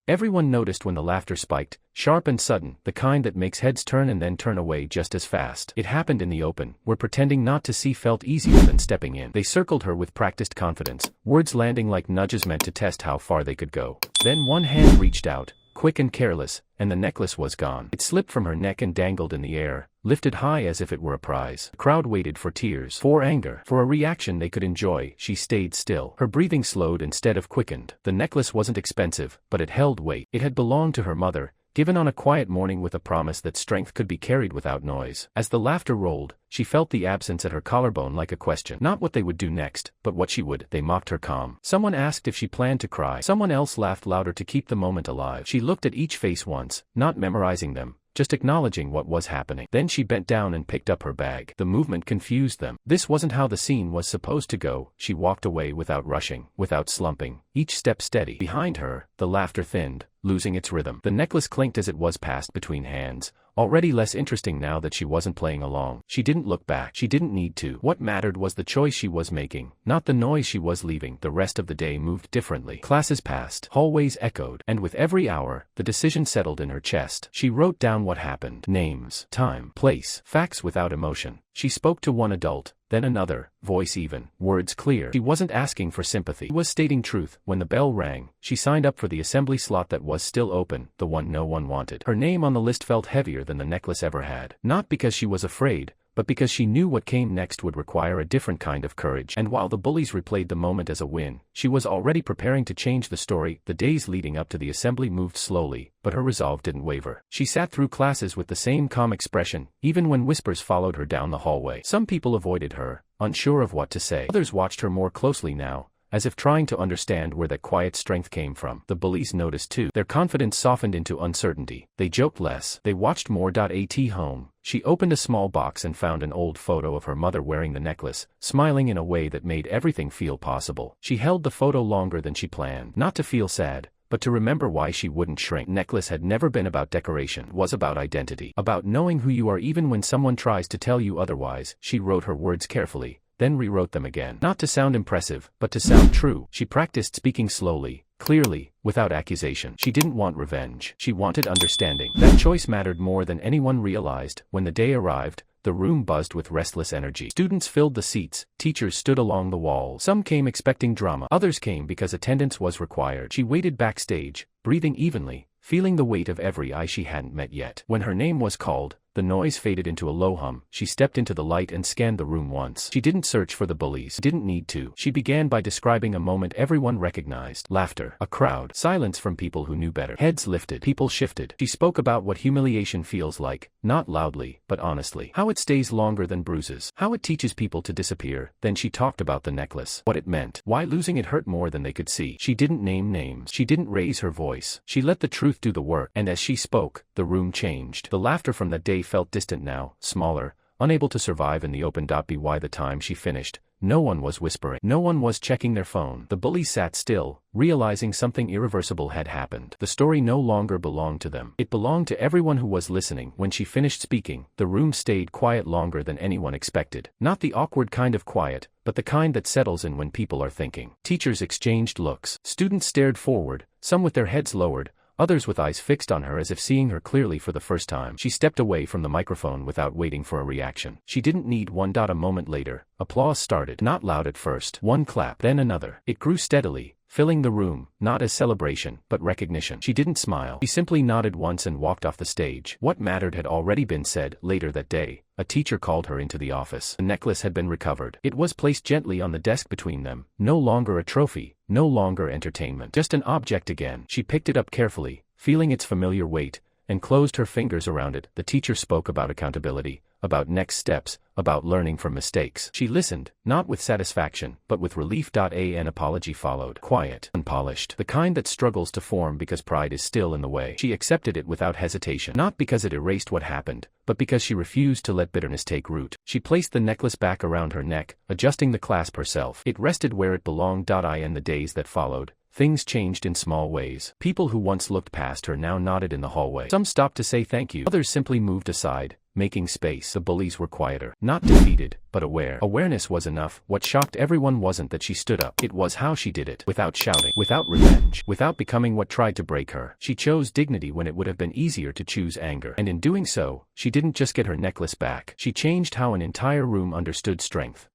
Everyone noticed when the laughter spiked, sharp and sudden, the kind that makes heads turn and then turn away just as fast. It happened in the open, where pretending not to see felt easier than stepping in. They circled her with practiced confidence, words landing like nudges meant to test how far they could go. Then one hand reached out, quick and careless, and the necklace was gone. It slipped from her neck and dangled in the air, lifted high as if it were a prize. The crowd waited for tears, for anger, for a reaction they could enjoy. She stayed still. Her breathing slowed instead of quickened. The necklace wasn't expensive, but it held weight. It had belonged to her mother, given on a quiet morning with a promise that strength could be carried without noise. As the laughter rolled, she felt the absence at her collarbone like a question. Not what they would do next, but what she would. They mocked her calm. Someone asked if she planned to cry. Someone else laughed louder to keep the moment alive. She looked at each face once, not memorizing them, just acknowledging what was happening. Then she bent down and picked up her bag. The movement confused them. This wasn't how the scene was supposed to go. She walked away without rushing, without slumping, each step steady. Behind her, the laughter thinned, losing its rhythm. The necklace clinked as it was passed between hands, already less interesting now that she wasn't playing along. She didn't look back. She didn't need to. What mattered was the choice she was making, not the noise she was leaving. The rest of the day moved differently. Classes passed. Hallways echoed. And with every hour, the decision settled in her chest. She wrote down what happened. Names, time, place, facts without emotion. She spoke to one adult, then another, voice even, words clear. She wasn't asking for sympathy. She was stating truth. When the bell rang, she signed up for the assembly slot that was still open, the one no one wanted. Her name on the list felt heavier than the necklace ever had. Not because she was afraid, but because she knew what came next would require a different kind of courage. And while the bullies replayed the moment as a win, she was already preparing to change the story. The days leading up to the assembly moved slowly, but her resolve didn't waver. She sat through classes with the same calm expression, even when whispers followed her down the hallway. Some people avoided her, unsure of what to say. Others watched her more closely now, as if trying to understand where that quiet strength came from. The bullies noticed too. Their confidence softened into uncertainty. They joked less. They watched more. At home, she opened a small box and found an old photo of her mother wearing the necklace, smiling in a way that made everything feel possible. She held the photo longer than she planned, not to feel sad, but to remember why she wouldn't shrink. Necklace had never been about decoration. It was about identity. About knowing who you are even when someone tries to tell you otherwise. She wrote her words carefully, then rewrote them again. Not to sound impressive, but to sound true. She practiced speaking slowly, clearly, without accusation. She didn't want revenge. She wanted understanding. That choice mattered more than anyone realized. When the day arrived, the room buzzed with restless energy. Students filled the seats, teachers stood along the walls. Some came expecting drama, others came because attendance was required. She waited backstage, breathing evenly, feeling the weight of every eye she hadn't met yet. When her name was called, the noise faded into a low hum. She stepped into the light and scanned the room once. She didn't search for the bullies. Didn't need to. She began by describing a moment everyone recognized. Laughter. A crowd. Silence from people who knew better. Heads lifted. People shifted. She spoke about what humiliation feels like, not loudly, but honestly. How it stays longer than bruises. How it teaches people to disappear. Then she talked about the necklace. What it meant. Why losing it hurt more than they could see. She didn't name names. She didn't raise her voice. She let the truth do the work. And as she spoke, the room changed. The laughter from that day felt distant now, smaller, unable to survive in the open. By the time she finished, no one was whispering. No one was checking their phone. The bullies sat still, realizing something irreversible had happened. The story no longer belonged to them. It belonged to everyone who was listening. When she finished speaking, the room stayed quiet longer than anyone expected. Not the awkward kind of quiet, but the kind that settles in when people are thinking. Teachers exchanged looks. Students stared forward, some with their heads lowered, others with eyes fixed on her as if seeing her clearly for the first time. She stepped away from the microphone without waiting for a reaction. She didn't need one. A moment later, applause started. Not loud at first. One clap, then another. It grew steadily, filling the room, not as celebration, but recognition. She didn't smile. She simply nodded once and walked off the stage. What mattered had already been said. Later that day, a teacher called her into the office. The necklace had been recovered. It was placed gently on the desk between them. No longer a trophy, no longer entertainment. Just an object again. She picked it up carefully, feeling its familiar weight, and closed her fingers around it. The teacher spoke about accountability, about next steps, about learning from mistakes. She listened, not with satisfaction, but with relief. An apology followed. Quiet, unpolished, the kind that struggles to form because pride is still in the way. She accepted it without hesitation, not because it erased what happened, but because she refused to let bitterness take root. She placed the necklace back around her neck, adjusting the clasp herself. It rested where it belonged. In the days that followed, things changed in small ways. People who once looked past her now nodded in the hallway. Some stopped to say thank you. Others simply moved aside, making space. The bullies were quieter. Not defeated, but aware. Awareness was enough. What shocked everyone wasn't that she stood up. It was how she did it. Without shouting. Without revenge. Without becoming what tried to break her. She chose dignity when it would have been easier to choose anger. And in doing so, she didn't just get her necklace back. She changed how an entire room understood strength.